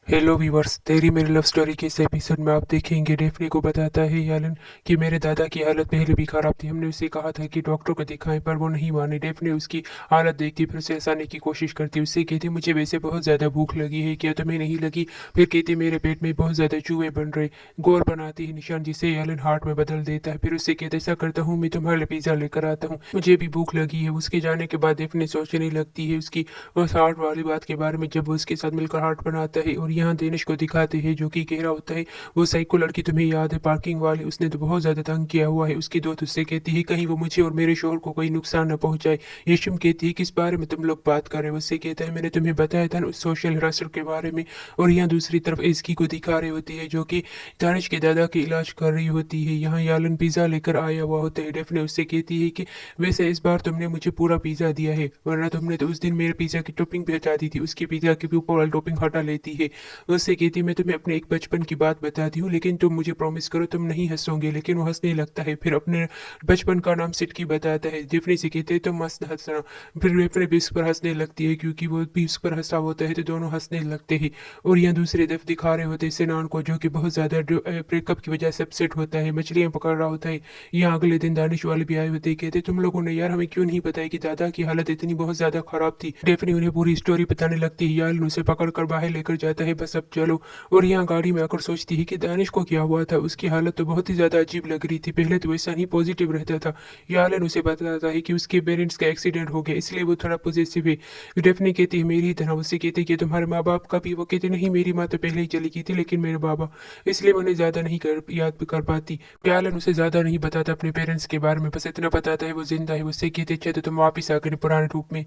Hello viewers, तेरी मेरी love story के इस एपिसोड में आप देखेंगे डेफनी को बताता है यालन कि मेरे दादा की हालत पहले भी खराब थी। हमने उसे कहा था कि डॉक्टर को दिखाएं पर वो नहीं माने। डेफनी उसकी हालत देखती फिर उसे हंसाने की कोशिश करती। उससे कहती मुझे वैसे बहुत ज़्यादा भूख लगी है, क्या तुम्हें नहीं लगी? फिर कहती मेरे पेट में बहुत ज़्यादा चूहे बन रहे। गौर बनाती है निशान जिसे यालन हार्ट में बदल देता है। फिर उससे कहते ऐसा करता हूँ मैं तुम्हारे लिए पिज़्ज़ा लेकर आता हूँ, मुझे भी भूख लगी है। उसके जाने के बाद डेफनी सोचने लगती है उसकी उस हार्ट वाली बात के बारे में जब वो उसके साथ मिलकर हार्ट बनाता है। और यहाँ देनिश को दिखाते हैं जो कि कह रहा होता है वो साइको लड़की तुम्हें याद है पार्किंग वाली, उसने तो बहुत ज़्यादा तंग किया हुआ है। उसकी दोस्त उससे कहती है कहीं वो मुझे और मेरे शोहर को कोई नुकसान न पहुंचाए। यशम कहती है किस बारे में तुम लोग बात कर रहे हो? उससे कहता है मैंने तुम्हें बताया था ना उस सोशल हरासर के बारे में। और यहाँ दूसरी तरफ एसकी को दिखा रही होती है जो कि दानिश के दादा के इलाज कर रही होती है। यहाँ यालन पिज़्ज़ा लेकर आया हुआ होता है। डेफने उससे कहती है कि वैसे इस बार तुमने मुझे पूरा पिज़्ज़ा दिया है, वरना तुमने तो उस दिन मेरे पिज़्ज़ा की टॉपिंग भी हटा दी थी। उसकी पिज़्ज़ा के ऊपर वाली टॉपिंग हटा लेती है। उससे कहती मैं तुम्हें अपने एक बचपन की बात बताती हूँ, लेकिन तुम मुझे प्रॉमिस करो तुम नहीं हंसोगे। लेकिन वो हंसने लगता है। फिर अपने बचपन का नाम सिटकी बताता है। डिफनी से कहते तुम मस्त हंसना। फिर डिफनी भी उस पर हंसने लगती है क्योंकि वो भी उस पर हंसा होता है, तो दोनों हंसने लगते हैं। और यहाँ दूसरी तरफ दिखा रहे होते हैं सिनान को जो कि बहुत ज़्यादा ब्रेकअप की वजह से अपसेट होता है, मछलियाँ पकड़ रहा होता है। यहाँ अगले दिन दानिश वाले भी आए होते हैं, कहते तुम लोगों ने यार हमें क्यों नहीं बताया कि दादा की हालत इतनी बहुत ज़्यादा खराब थी। डेफनी उन्हें पूरी स्टोरी बताने लगती है। याल उसे पकड़ कर बाहर लेकर जाता है, बस अब चलो। और यहाँ गाड़ी में आकर सोचती है कि दानिश को क्या हुआ था, उसकी हालत तो बहुत ही ज़्यादा अजीब लग रही थी। पहले तो वैसा नहीं पॉजिटिव रहता था। यालन उसे बताता है कि उसके पेरेंट्स का एक्सीडेंट हो गया इसलिए वो थोड़ा पॉजिटिव है। डेफनी कहती है मेरी तरह। उससे कहती है कि तुम्हारे माँ बाप का भी? वो कहते नहीं मेरी माँ तो पहले ही चली गई थी, लेकिन मेरे बाबा, इसलिए मैं उन्हें ज़्यादा नहीं याद कर पाती। यालन उसे ज़्यादा नहीं बताता अपने पेरेंट्स के बारे में, बस इतना बताता है वो जिंदा है। उससे कहते अच्छा तो तुम वापिस आ गए पुराने रूप में।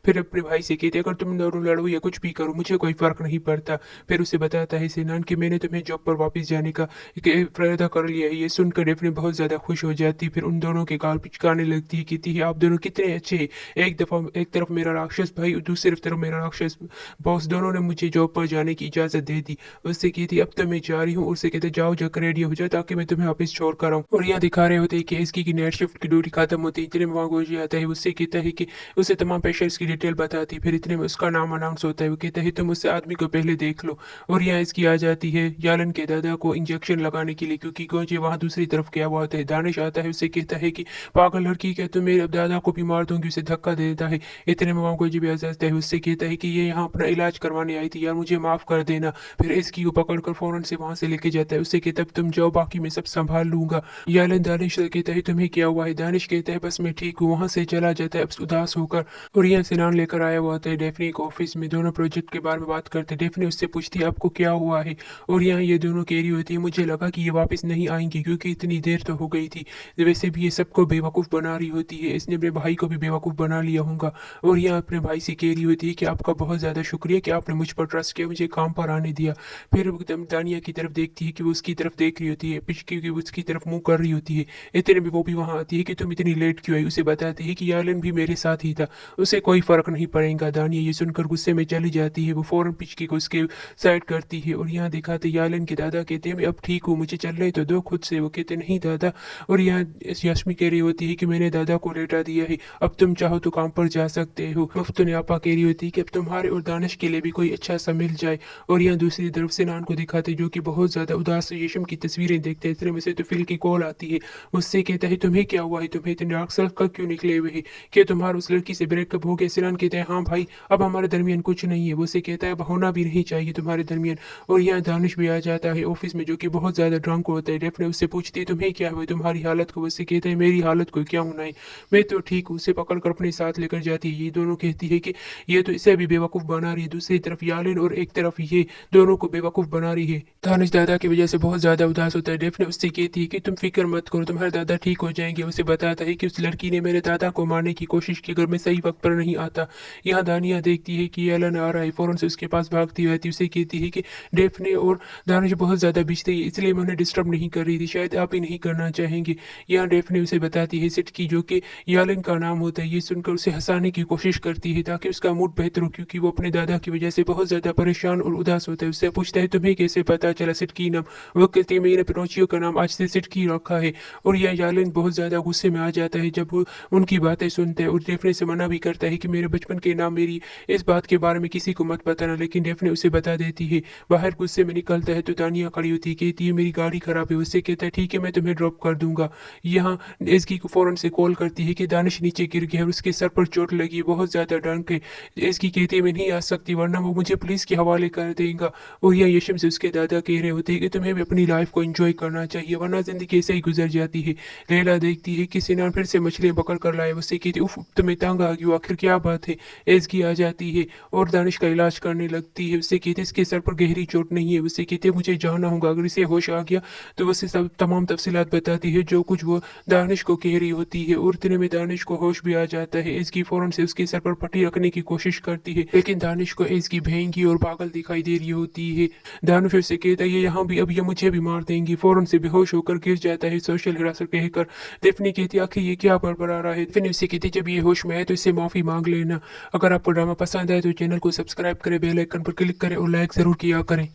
फिर अपने भाई से कहते अगर तुम दोनों लड़ो या कुछ भी करो मुझे कोई फर्क नहीं पड़ता। फिर उसे बताता है सिनान कि मैंने तुम्हें जॉब पर वापस जाने का फायदा कर लिया है। ये सुनकर डेफने बहुत ज़्यादा खुश हो जाती। फिर उन दोनों के गाल पिचकाने लगती है, कहती है आप दोनों कितने अच्छे हैं। एक तरफ मेरा राक्षस भाई और दूसरी तरफ मेरा राक्षस बॉस, दोनों ने मुझे जॉब पर जाने की इजाज़त दे दी। उससे कहती अब तो मैं जा रही हूँ। उससे कहते जाओ जाकर रेडी हो जाओ ताकि मैं तुम्हें वापस छोड़ कर आऊँ। और यहाँ दिखा रहे होते हैं कि इसकी नाइट शिफ्ट की ड्यूटी खत्म होती है। इतने में वहाँ गोजी आता है। उससे कहता है कि उसे तमाम पेशेंट्स की डिटेल बताती। फिर इतने में उसका नाम अनाउंस होता है। वो कहता है तुम उस आदमी को पहले देख लो। और यहाँ इसकी आ जाती है यालन के दादा को इंजेक्शन लगाने के लिए, क्योंकि गोजे वहाँ दूसरी तरफ क्या हुआ होता है। दानिश आता है, उससे कहता है कि पागल लड़की क्या तुम मेरे दादा को भी मार दूंगी। उसे धक्का दे देता है। इतने में वहाँ गोजी भी आ जाता है। उससे कहता है कि ये यहाँ अपना इलाज करवाने आई थी यार, मुझे माफ कर देना। फिर इसकी को पकड़कर फौरन से वहां से लेके जाता है। उससे कहता है तुम जाओ बाकी मैं सब संभाल लूंगा। यालन दानिश से कहता है तुम्हें क्या हुआ है? दानिश कहता है बस मैं ठीक हूँ। वहां से चला जाता है उदास होकर। और यहाँ सिनान लेकर आया हुआ होता है डेफनी को ऑफिस में। दोनों प्रोजेक्ट के बारे में बात करते हैं। डेफनी उससे पूछती है आपको क्या हुआ है? और यहाँ ये दोनों कह रही होती है मुझे लगा कि ये वापस नहीं आएंगी क्योंकि इतनी देर तो हो गई थी। वैसे भी ये सबको बेवकूफ़ बना रही होती है, इसने अपने भाई को भी बेवकूफ़ बना लिया होगा। और यहाँ अपने भाई से कह रही होती है कि आपका बहुत ज़्यादा शुक्रिया कि आपने मुझ पर ट्रस्ट किया, मुझे काम पर आने दिया। फिर वो एकदम दानिया की तरफ देखती है कि वो उसकी तरफ देख रही होती है, पिछकी की उसकी तरफ मुंह कर रही होती है। इतने में वो भी वहाँ आती है कि तुम इतनी लेट क्यों आई? उसे बताती है कि यालन भी मेरे साथ ही था, उसे कोई फर्क नहीं पड़ेगा। दानिया ये सुनकर गुस्से में चली जाती है। वो फौरन पिचकी को उसके साइड करती है। और यहाँ दिखाते यालन के दादा कहते हैं मैं अब ठीक हूँ, मुझे चलने तो दो खुद से। वो कहते नहीं दादा। और यहाँ यश्मि कह रही होती है कि मैंने दादा को लेटा दिया है, अब तुम चाहो तो काम पर जा सकते हो। मुफ्त ने आपा कह रही होती है कि अब तुम्हारे और दानिश के लिए भी कोई अच्छा सा मिल जाए। और यहाँ दूसरी तरफ से नान को दिखाते जो कि बहुत ज्यादा उदास यशम की तस्वीरें देखते हैं। इतने में से तो फिल की कॉल आती है। उससे कहता है तुम्हें क्या हुआ है, तुम्हें इतने डार्क सर्कल क्यों निकले हुए हैं, क्या तुम्हारा उस लड़की से ब्रेकअप हो गया? सिनान कहते हैं हाँ भाई अब हमारे दरमियान कुछ नहीं है। वो से कहता है अब होना भी नहीं चाहिए तुम्हारे दरमियान। और यहाँ दानिश भी आ जाता है ऑफिस में जो कि बहुत ज्यादा ड्रंक होता है। डेफने उससे पूछती है तुम्हें क्या हुआ, तुम्हारी हालत को? उससे कहता है मेरी हालत को क्या होना है, मैं तो ठीक हूँ। उसे पकड़कर अपने साथ लेकर जाती है। ये दोनों कहती है कि ये तो इसे भी बेवकूफ बना रही है। दूसरी तरफ यालिन और एक तरफ ये दोनों को बेवकूफ बना रही है। दानिश दादा की वजह से बहुत ज्यादा उदास होता है। डेफने उससे कहती है कि तुम फिक्र मत करो, तुम्हारे दादा ठीक हो जाएंगे। उसे बताता है कि उस लड़की ने मेरे दादा को मारने की कोशिश की अगर मैं सही वक्त पर नहीं आता। यहाँ दानिया देखती है कि एलन आ रहा है, फौरन से उसके पास भागती रहती है। उसे कहती है कि डेफने और दानिश बहुत ज्यादा बिछते हैं इसलिए मैं उन्हें डिस्टर्ब नहीं कर रही थी, शायद आप ही नहीं करना चाहेंगे। यहाँ डेफने उसे बताती है सिटकी जो कि यालिन का नाम होता है। ये सुनकर उसे हंसाने की कोशिश करती है ताकि उसका मूड बेहतर हो, क्योंकि वो अपने दादा की वजह से बहुत ज्यादा परेशान और उदास होता है। उससे पूछता है तुम्हें कैसे पता चला सिटकी नाम? वो कहती है मैंने पिनोचियो का नाम आज से सिटकी रखा है। और यह यालिन बहुत ज्यादा गुस्से में आ जाता है जब वो उनकी बातें सुनता है और डेफने से मना भी करता है कि मेरे बचपन के नाम मेरी इस बात के बारे में किसी को मत बताना। लेकिन डेफने उसे बता देती है। बाहर गुस्से में निकलता है तो दानिया खड़ी होती है, कहती है मेरी गाड़ी खराब है। उससे कहता है ठीक है मैं तुम्हें ड्रॉप कर दूंगा। यहाँ एसकी को फौरन से कॉल करती है कि दानिश नीचे गिर गया और उसके सर पर चोट लगी, बहुत ज्यादा डर के। एसकी कहती है मैं नहीं आ सकती वरना वो मुझे पुलिस के हवाले कर देगा। और यहाँ यशम से उसके दादा कह रहे होते हैं कि तुम्हें भी अपनी लाइफ को एंजॉय करना चाहिए वरना जिंदगी ऐसे ही गुजर जाती है। लैला देखती है कि सिनान फिर से मछलियां पकड़ कर लाए। उससे कहती उफ तुम्हें तंग आ गई आखिर क्या बात है। एसकी आ जाती है और दानिश का इलाज करने लगती है। उससे कहते इसके सर पर गहरी चोट नहीं है। उससे कहते मुझे जाना होगा, अगर इसे होश आ गया तो उससे सब तमाम तफसीलात बताती है जो कुछ वो दानिश को कह रही होती है। और इतने में दानिश को होश भी आ जाता है। इसकी फौरन से उसके सर पर पट्टी रखने की कोशिश करती है लेकिन दानिश को इसकी महंगी और पागल दिखाई दे रही होती है। दानिश उससे कहता है ये यहाँ भी अब ये मुझे भी मार देंगी। फौरन से बेहोश होकर गिर जाता है सोशल हिरासत कहकर। डेफनी कहती आखिर ये क्या बड़बड़ा रहा है। फिर उससे कहती जब ये होश में आए तो इससे माफी मांग लेना। अगर आपको ड्रामा पसंद आए तो चैनल को सब्सक्राइब करें, बेल आइकन पर क्लिक करें और लाइक जरूर किया करें।